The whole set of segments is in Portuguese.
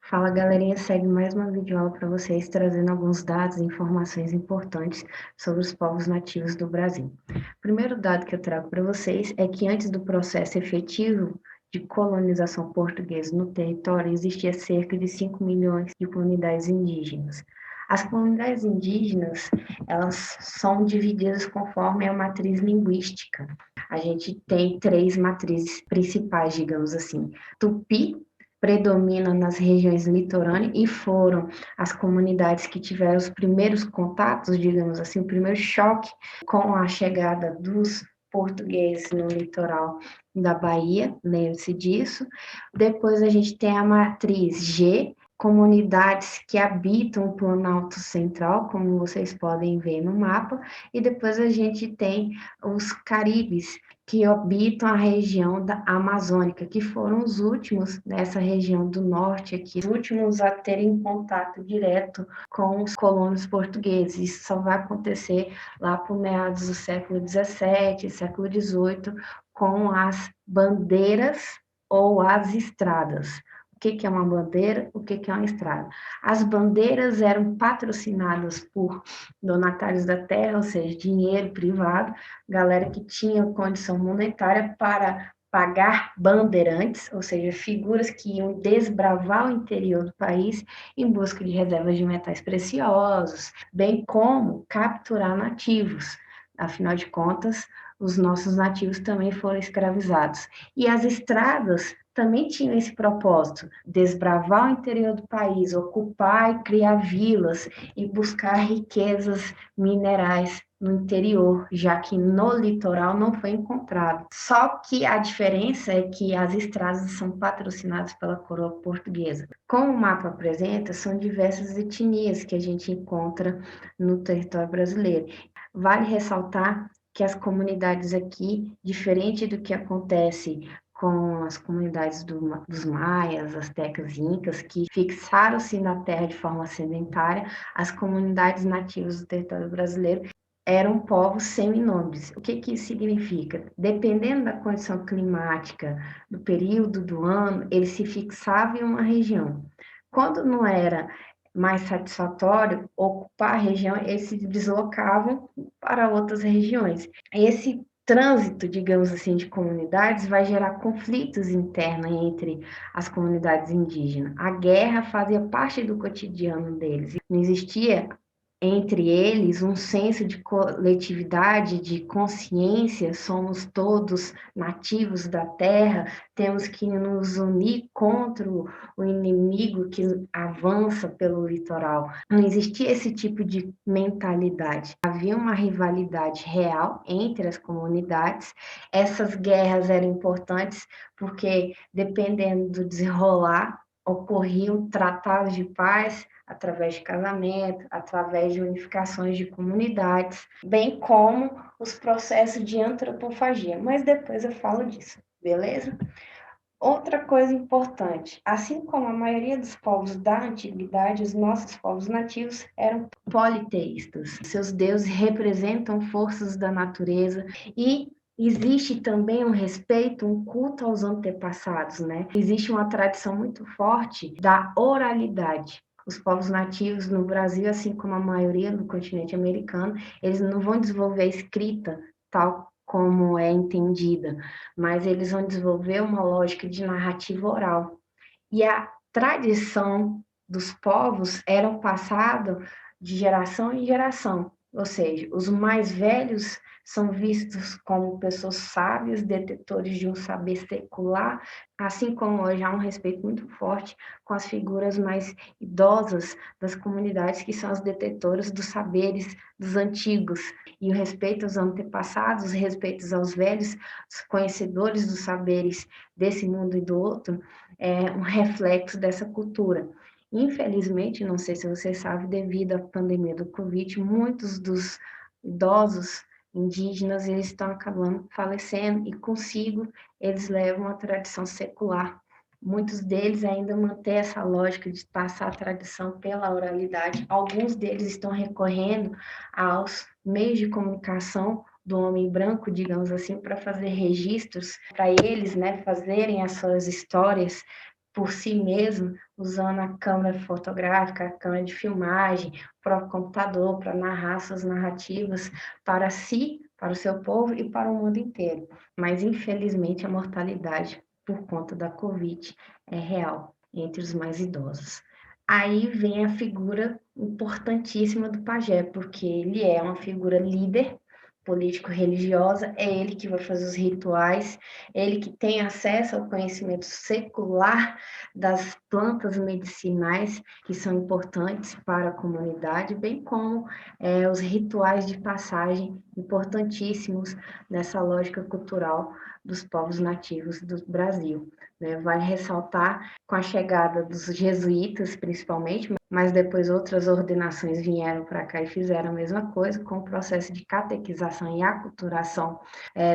Fala galerinha, segue mais uma videoaula para vocês, trazendo alguns dados e informações importantes sobre os povos nativos do Brasil. O primeiro dado que eu trago para vocês é que antes do processo efetivo de colonização portuguesa no território, existia cerca de 5 milhões de comunidades indígenas. As comunidades indígenas, elas são divididas conforme a matriz linguística. A gente tem três matrizes principais, digamos assim. Tupi predomina nas regiões litorâneas e foram as comunidades que tiveram os primeiros contatos, digamos assim, o primeiro choque com a chegada dos portugueses no litoral da Bahia, lembre-se disso. Depois a gente tem a matriz G, comunidades que habitam o Planalto Central, como vocês podem ver no mapa, e depois a gente tem os caribes, que habitam a região da Amazônica, que foram os últimos nessa região do norte aqui, os últimos a terem contato direto com os colonos portugueses. Isso só vai acontecer lá por meados do século XVII, século XVIII, com as bandeiras ou as estradas. O que é uma bandeira? O que é uma estrada? As bandeiras eram patrocinadas por donatários da terra, ou seja, dinheiro privado, galera que tinha condição monetária para pagar bandeirantes, ou seja, figuras que iam desbravar o interior do país em busca de reservas de metais preciosos, bem como capturar nativos. Afinal de contas, os nossos nativos também foram escravizados. E as estradas também tinham esse propósito, desbravar o interior do país, ocupar e criar vilas e buscar riquezas minerais no interior, já que no litoral não foi encontrado. Só que a diferença é que as estradas são patrocinadas pela coroa portuguesa. Como o mapa apresenta, são diversas etnias que a gente encontra no território brasileiro. Vale ressaltar que as comunidades aqui, diferente do que acontece com as comunidades dos maias, astecas e incas, que fixaram-se na terra de forma sedentária, as comunidades nativas do território brasileiro eram povos seminômades. O que isso significa? Dependendo da condição climática, do período do ano, eles se fixavam em uma região. Quando não era mais satisfatório ocupar a região, eles se deslocavam para outras regiões. Esse trânsito, digamos assim, de comunidades vai gerar conflitos internos entre as comunidades indígenas. A guerra fazia parte do cotidiano deles. Não existia entre eles um senso de coletividade, de consciência, somos todos nativos da terra, temos que nos unir contra o inimigo que avança pelo litoral. Não existia esse tipo de mentalidade. Havia uma rivalidade real entre as comunidades. Essas guerras eram importantes porque, dependendo do desenrolar, ocorriam tratados de paz através de casamento, através de unificações de comunidades, bem como os processos de antropofagia. Mas depois eu falo disso, beleza? Outra coisa importante, assim como a maioria dos povos da antiguidade, os nossos povos nativos eram politeístas. Seus deuses representam forças da natureza e existe também um respeito, um culto aos antepassados, né? Existe uma tradição muito forte da oralidade. Os povos nativos no Brasil, assim como a maioria do continente americano, eles não vão desenvolver a escrita tal como é entendida, mas eles vão desenvolver uma lógica de narrativa oral. E a tradição dos povos era passada de geração em geração, ou seja, os mais velhos são vistos como pessoas sábias, detetores de um saber secular, assim como hoje há um respeito muito forte com as figuras mais idosas das comunidades, que são as detetoras dos saberes dos antigos, e o respeito aos antepassados, o respeito aos velhos, os conhecedores dos saberes desse mundo e do outro, é um reflexo dessa cultura. Infelizmente, não sei se você sabe, devido à pandemia do Covid, muitos dos idosos indígenas eles estão acabando falecendo e consigo eles levam a tradição secular. Muitos deles ainda mantêm essa lógica de passar a tradição pela oralidade. Alguns deles estão recorrendo aos meios de comunicação do homem branco, digamos assim, para fazer registros, para eles, né, fazerem as suas histórias por si mesmo, usando a câmera fotográfica, a câmera de filmagem, o próprio computador para narrar suas narrativas para si, para o seu povo e para o mundo inteiro. Mas, infelizmente, a mortalidade por conta da Covid é real entre os mais idosos. Aí vem a figura importantíssima do pajé, porque ele é uma figura líder político-religiosa, é ele que vai fazer os rituais, é ele que tem acesso ao conhecimento secular das plantas medicinais que são importantes para a comunidade, bem como os rituais de passagem importantíssimos nessa lógica cultural dos povos nativos do Brasil. Né? Vale ressaltar, com a chegada dos jesuítas, principalmente, mas depois outras ordenações vieram para cá e fizeram a mesma coisa, com o processo de catequização e aculturação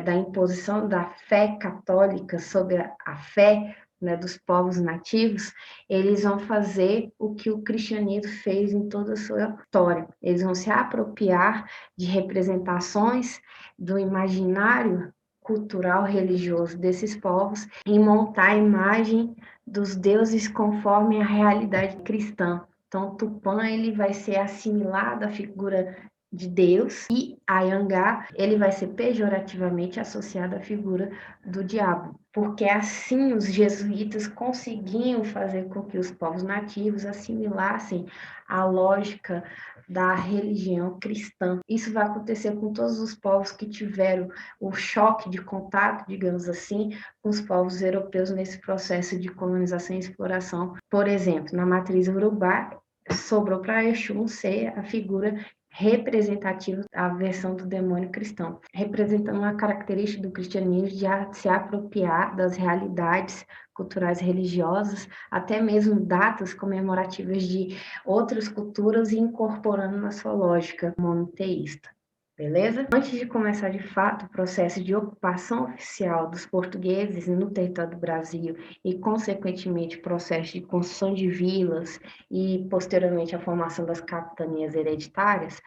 da imposição da fé católica sobre a fé, né, dos povos nativos. Eles vão fazer o que o cristianismo fez em toda a sua história. Eles vão se apropriar de representações do imaginário cultural religioso desses povos e montar a imagem dos deuses conforme a realidade cristã. Então, Tupã ele vai ser assimilado à figura de Deus e Ayangá ele vai ser pejorativamente associado à figura do diabo, porque assim os jesuítas conseguiam fazer com que os povos nativos assimilassem a lógica da religião cristã. Isso vai acontecer com todos os povos que tiveram o choque de contato, digamos assim, com os povos europeus nesse processo de colonização e exploração. Por exemplo, na matriz urubá, sobrou para Exu ser a figura representativa da versão do demônio cristão, representando uma característica do cristianismo de se apropriar das realidades culturais religiosas, até mesmo datas comemorativas de outras culturas e incorporando na sua lógica monoteísta. Beleza? Antes de começar de fato o processo de ocupação oficial dos portugueses no território do Brasil e, consequentemente, o processo de construção de vilas e, posteriormente, a formação das capitanias hereditárias,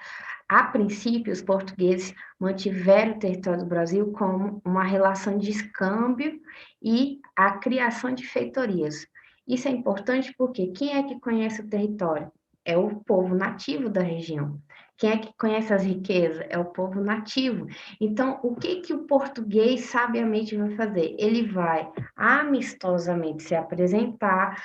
a princípio, os portugueses mantiveram o território do Brasil como uma relação de escâmbio e a criação de feitorias. Isso é importante porque quem é que conhece o território? É o povo nativo da região. Quem é que conhece as riquezas? É o povo nativo. Então, o que o português sabiamente vai fazer? Ele vai amistosamente se apresentar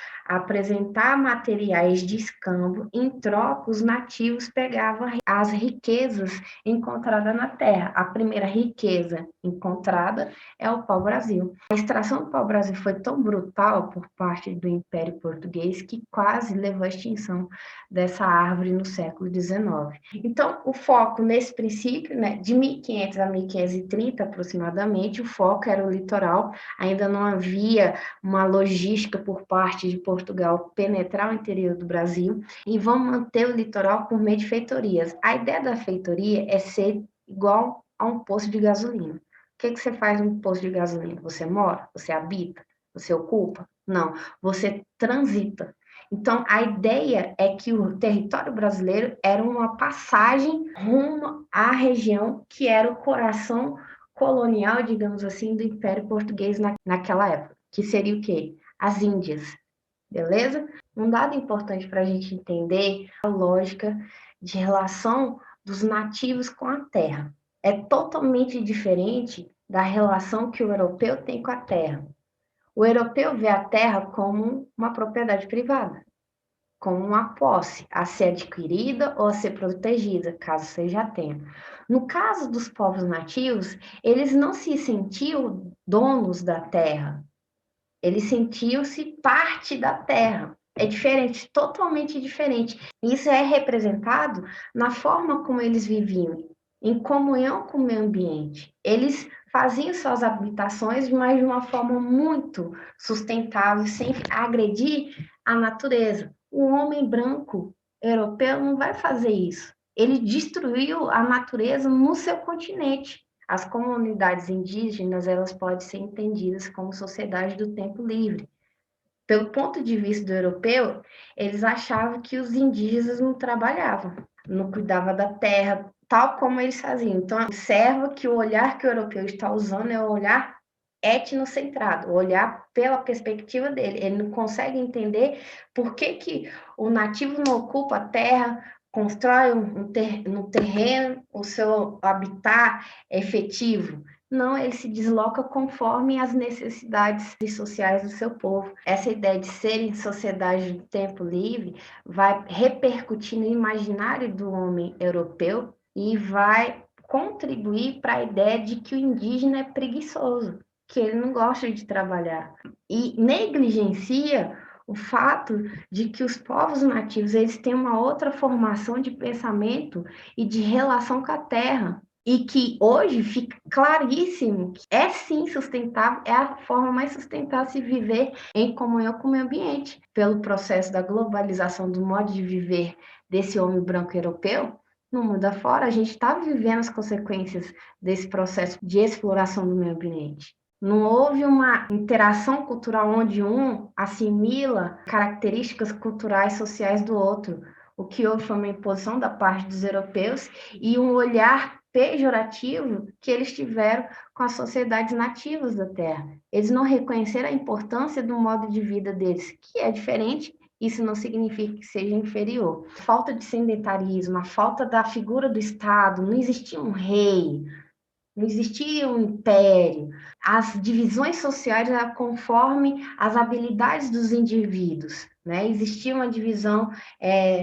materiais de escambo, em troca, os nativos pegavam as riquezas encontradas na terra. A primeira riqueza encontrada é o pau-brasil. A extração do pau-brasil foi tão brutal por parte do Império Português que quase levou à extinção dessa árvore no século XIX. Então, o foco nesse princípio, né, de 1500 a 1530 aproximadamente, o foco era o litoral, ainda não havia uma logística por parte de Portugal penetrar o interior do Brasil, e vão manter o litoral por meio de feitorias. A ideia da feitoria é ser igual a um posto de gasolina. O que você faz num posto de gasolina? Você mora? Você habita? Você ocupa? Não, você transita. Então, a ideia é que o território brasileiro era uma passagem rumo à região que era o coração colonial, digamos assim, do Império Português naquela época, que seria o quê? As Índias, beleza? Um dado importante para a gente entender a lógica de relação dos nativos com a terra. É totalmente diferente da relação que o europeu tem com a terra. O europeu vê a terra como uma propriedade privada, como uma posse a ser adquirida ou a ser protegida, caso você já tenha. No caso dos povos nativos, eles não se sentiam donos da terra, eles sentiam-se parte da terra. É diferente, totalmente diferente. Isso é representado na forma como eles viviam, em comunhão com o meio ambiente. Eles faziam suas habitações, mas de uma forma muito sustentável, sem agredir a natureza. O homem branco europeu não vai fazer isso. Ele destruiu a natureza no seu continente. As comunidades indígenas, elas podem ser entendidas como sociedade do tempo livre. Pelo ponto de vista do europeu, eles achavam que os indígenas não trabalhavam, não cuidavam da terra, tal como eles faziam. Então, observa que o olhar que o europeu está usando é o olhar etnocentrado, olhar pela perspectiva dele. Ele não consegue entender por que o nativo não ocupa a terra, constrói no terreno o seu habitat efetivo. Não, ele se desloca conforme as necessidades sociais do seu povo. Essa ideia de ser em sociedade do tempo livre vai repercutir no imaginário do homem europeu e vai contribuir para a ideia de que o indígena é preguiçoso, que ele não gosta de trabalhar, e negligencia o fato de que os povos nativos eles têm uma outra formação de pensamento e de relação com a terra, e que hoje fica claríssimo que é sim sustentável, é a forma mais sustentável de se viver em comunhão com o meio ambiente, pelo processo da globalização do modo de viver desse homem branco europeu. No mundo afora, a gente está vivendo as consequências desse processo de exploração do meio ambiente. Não houve uma interação cultural onde um assimila características culturais sociais do outro. O que houve foi uma imposição da parte dos europeus e um olhar pejorativo que eles tiveram com as sociedades nativas da Terra. Eles não reconheceram a importância do modo de vida deles, que é diferente. Isso não significa que seja inferior. A falta de sedentarismo, a falta da figura do Estado, não existia um rei, não existia um império. As divisões sociais eram conforme as habilidades dos indivíduos, né? Existia uma divisão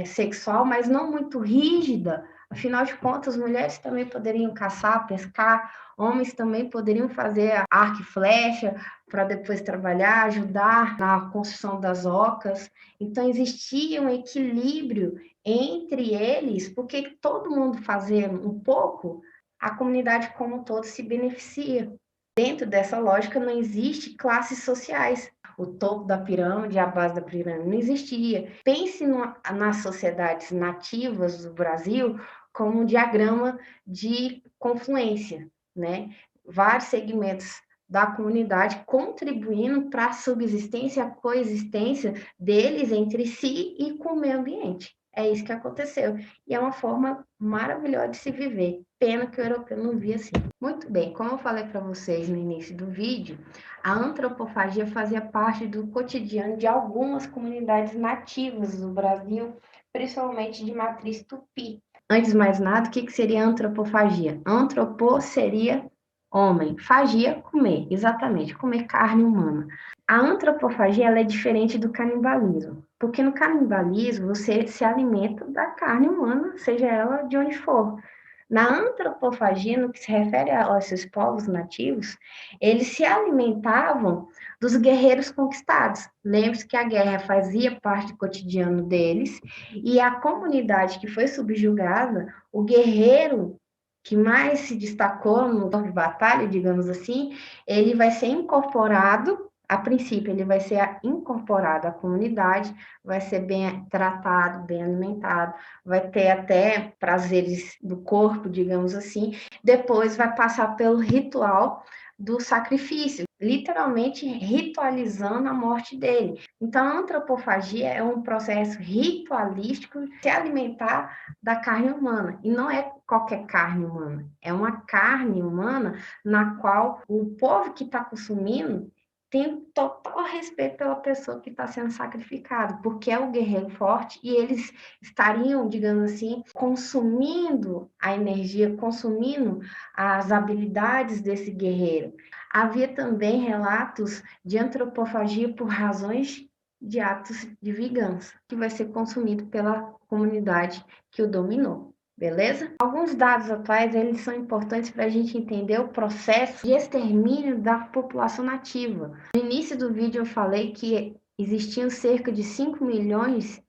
sexual, mas não muito rígida. Afinal de contas, mulheres também poderiam caçar, pescar, homens também poderiam fazer arco e flecha para depois trabalhar, ajudar na construção das ocas. Então, existia um equilíbrio entre eles, porque todo mundo fazia um pouco, a comunidade como um todo se beneficia. Dentro dessa lógica, não existe classes sociais. O topo da pirâmide, a base da pirâmide, não existia. Pense nas sociedades nativas do Brasil como um diagrama de confluência, né? Vários segmentos da comunidade contribuindo para a subsistência e a coexistência deles entre si e com o meio ambiente. É isso que aconteceu. E é uma forma maravilhosa de se viver. Pena que o europeu não via assim. Muito bem, como eu falei para vocês no início do vídeo, a antropofagia fazia parte do cotidiano de algumas comunidades nativas do Brasil, principalmente de matriz tupi. Antes de mais nada, o que seria antropofagia? Antropo seria homem, fagia, comer, exatamente, comer carne humana. A antropofagia ela é diferente do canibalismo, porque no canibalismo você se alimenta da carne humana, seja ela de onde for. Na antropofagia, no que se refere a esses povos nativos, eles se alimentavam dos guerreiros conquistados. Lembre-se que a guerra fazia parte do cotidiano deles, e a comunidade que foi subjugada, o guerreiro que mais se destacou no campo de batalha, digamos assim, ele vai ser incorporado, a princípio, ele vai ser incorporado à comunidade, vai ser bem tratado, bem alimentado, vai ter até prazeres do corpo, digamos assim. Depois vai passar pelo ritual do sacrifício, literalmente ritualizando a morte dele. Então, a antropofagia é um processo ritualístico de se alimentar da carne humana. E não é qualquer carne humana, é uma carne humana na qual o povo que está consumindo tem total respeito pela pessoa que está sendo sacrificada, porque é o guerreiro forte e eles estariam, digamos assim, consumindo a energia, consumindo as habilidades desse guerreiro. Havia também relatos de antropofagia por razões de atos de vingança, que vai ser consumido pela comunidade que o dominou. Beleza? Alguns dados atuais, eles são importantes para a gente entender o processo de extermínio da população nativa. No início do vídeo eu falei que existiam cerca de 5 milhões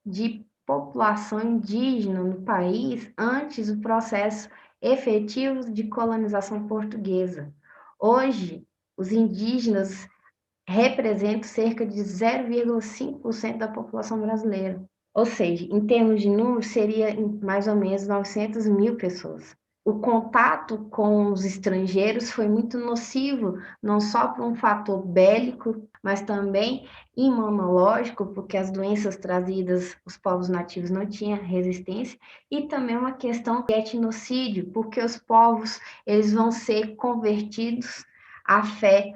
de população indígena no país antes do processo efetivo de colonização portuguesa. Hoje, os indígenas representam cerca de 0,5% da população brasileira. Ou seja, em termos de número, seria mais ou menos 900 mil pessoas. O contato com os estrangeiros foi muito nocivo, não só por um fator bélico, mas também imunológico, porque as doenças trazidas, os povos nativos não tinham resistência, e também uma questão de etnocídio, porque os povos eles vão ser convertidos a fé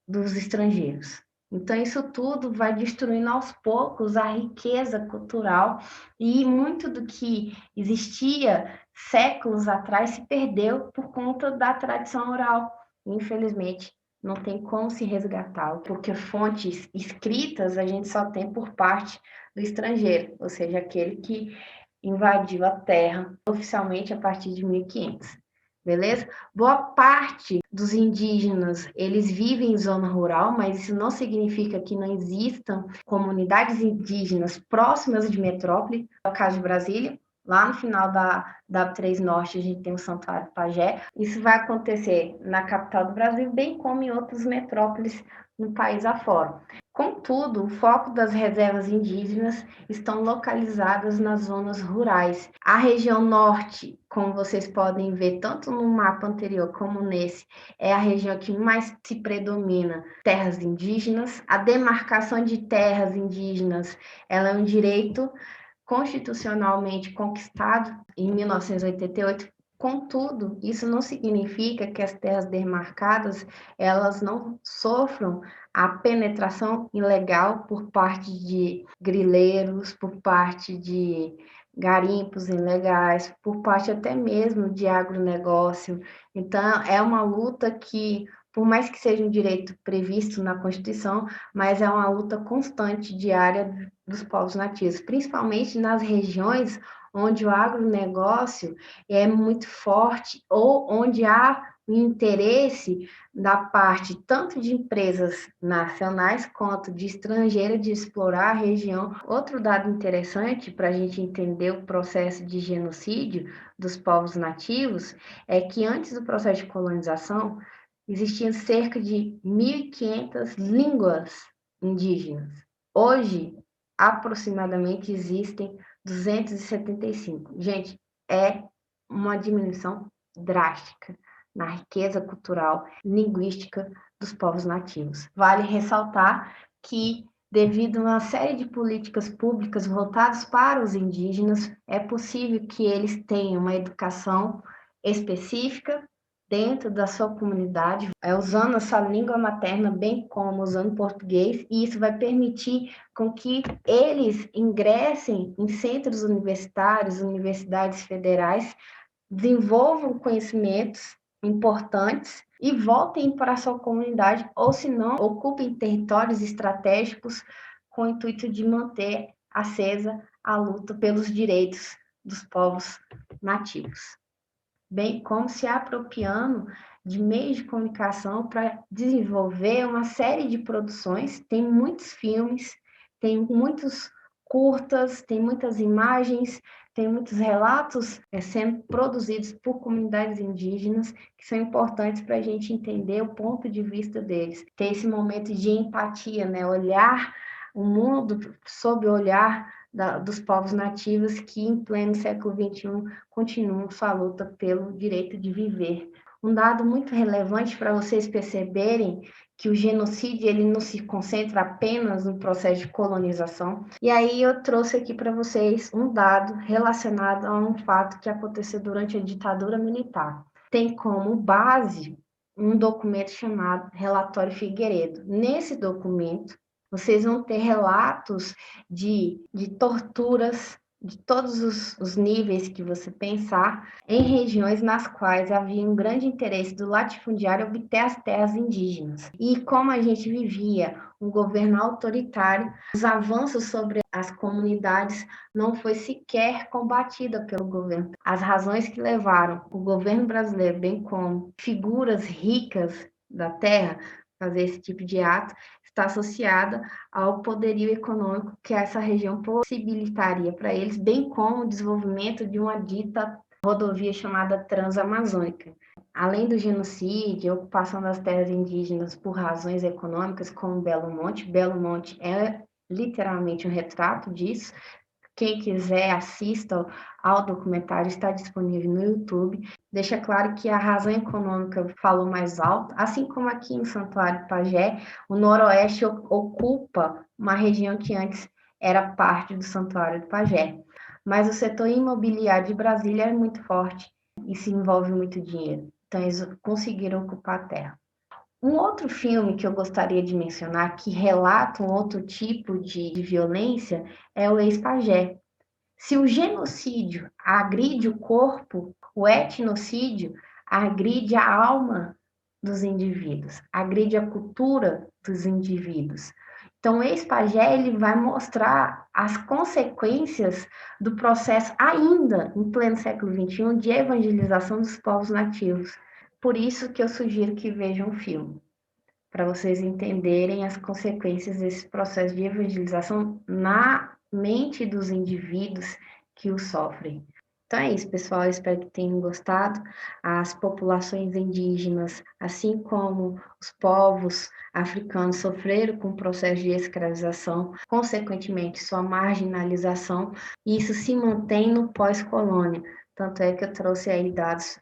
dos estrangeiros. Então, isso tudo vai destruindo aos poucos a riqueza cultural e muito do que existia séculos atrás se perdeu por conta da tradição oral. Infelizmente, não tem como se resgatá-lo, porque fontes escritas a gente só tem por parte do estrangeiro, ou seja, aquele que invadiu a terra oficialmente a partir de 1500. Beleza? Boa parte dos indígenas, eles vivem em zona rural, mas isso não significa que não existam comunidades indígenas próximas de metrópole, é o caso de Brasília. Lá no final da 3 Norte, a gente tem o Santuário Pajé. Isso vai acontecer na capital do Brasil, bem como em outras metrópoles no país afora. Contudo, o foco das reservas indígenas estão localizadas nas zonas rurais. A região norte, como vocês podem ver tanto no mapa anterior como nesse, é a região que mais se predomina terras indígenas. A demarcação de terras indígenas, ela é um direito constitucionalmente conquistado em 1988. Contudo, isso não significa que as terras demarcadas elas não sofram a penetração ilegal por parte de grileiros, por parte de garimpos ilegais, por parte até mesmo de agronegócio. Então, é uma luta que, por mais que seja um direito previsto na Constituição, mas é uma luta constante, diária dos povos nativos, principalmente nas regiões onde o agronegócio é muito forte ou onde há o interesse da parte tanto de empresas nacionais quanto de estrangeiras de explorar a região. Outro dado interessante para a gente entender o processo de genocídio dos povos nativos é que antes do processo de colonização existiam cerca de 1.500 línguas indígenas. Hoje, aproximadamente, existem 275. Gente, é uma diminuição drástica na riqueza cultural, linguística dos povos nativos. Vale ressaltar que, devido a uma série de políticas públicas voltadas para os indígenas, é possível que eles tenham uma educação específica dentro da sua comunidade, usando a sua língua materna, bem como usando português, e isso vai permitir com que eles ingressem em centros universitários, universidades federais, desenvolvam conhecimentos importantes e voltem para a sua comunidade, ou se não, ocupem territórios estratégicos com o intuito de manter acesa a luta pelos direitos dos povos nativos, bem como se apropriando de meios de comunicação para desenvolver uma série de produções. Tem muitos filmes, tem muitos curtas, tem muitas imagens, tem muitos relatos sendo produzidos por comunidades indígenas que são importantes para a gente entender o ponto de vista deles. Ter esse momento de empatia, né? Olhar o mundo sob o olhar dos povos nativos que, em pleno século XXI, continuam sua luta pelo direito de viver. Um dado muito relevante para vocês perceberem que o genocídio ele não se concentra apenas no processo de colonização. E aí eu trouxe aqui para vocês um dado relacionado a um fato que aconteceu durante a ditadura militar. Tem como base um documento chamado Relatório Figueiredo. Nesse documento, vocês vão ter relatos de torturas de todos os níveis que você pensar, em regiões nas quais havia um grande interesse do latifundiário obter as terras indígenas. E como a gente vivia um governo autoritário, os avanços sobre as comunidades não foi sequer combatida pelo governo. As razões que levaram o governo brasileiro, bem como figuras ricas da terra, fazer esse tipo de ato, está associada ao poderio econômico que essa região possibilitaria para eles, bem como o desenvolvimento de uma dita rodovia chamada Transamazônica. Além do genocídio, a ocupação das terras indígenas por razões econômicas, como Belo Monte é literalmente um retrato disso. Quem quiser, assista ao documentário, está disponível no YouTube. Deixa claro que a razão econômica falou mais alto, assim como aqui em Santuário Pajé, o Noroeste ocupa uma região que antes era parte do Santuário do Pajé. Mas o setor imobiliário de Brasília é muito forte e se envolve muito dinheiro. Então, eles conseguiram ocupar a terra. Um outro filme que eu gostaria de mencionar, que relata um outro tipo de violência, é o Ex-Pajé. Se o genocídio agride o corpo, o etnocídio agride a alma dos indivíduos, agride a cultura dos indivíduos. Então, o ex-pajé ele vai mostrar as consequências do processo ainda em pleno século XXI de evangelização dos povos nativos. Por isso que eu sugiro que vejam o filme, para vocês entenderem as consequências desse processo de evangelização na mente dos indivíduos que o sofrem. Então é isso, pessoal. Eu espero que tenham gostado. As populações indígenas, assim como os povos africanos, sofreram com o processo de escravização, consequentemente, sua marginalização, e isso se mantém no pós-colônia. Tanto é que eu trouxe aí dados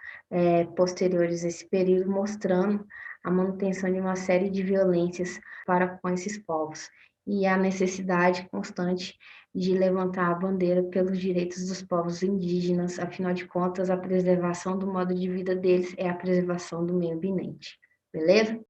posteriores a esse período, mostrando a manutenção de uma série de violências para com esses povos e a necessidade constante de levantar a bandeira pelos direitos dos povos indígenas. Afinal de contas, a preservação do modo de vida deles é a preservação do meio ambiente. Beleza?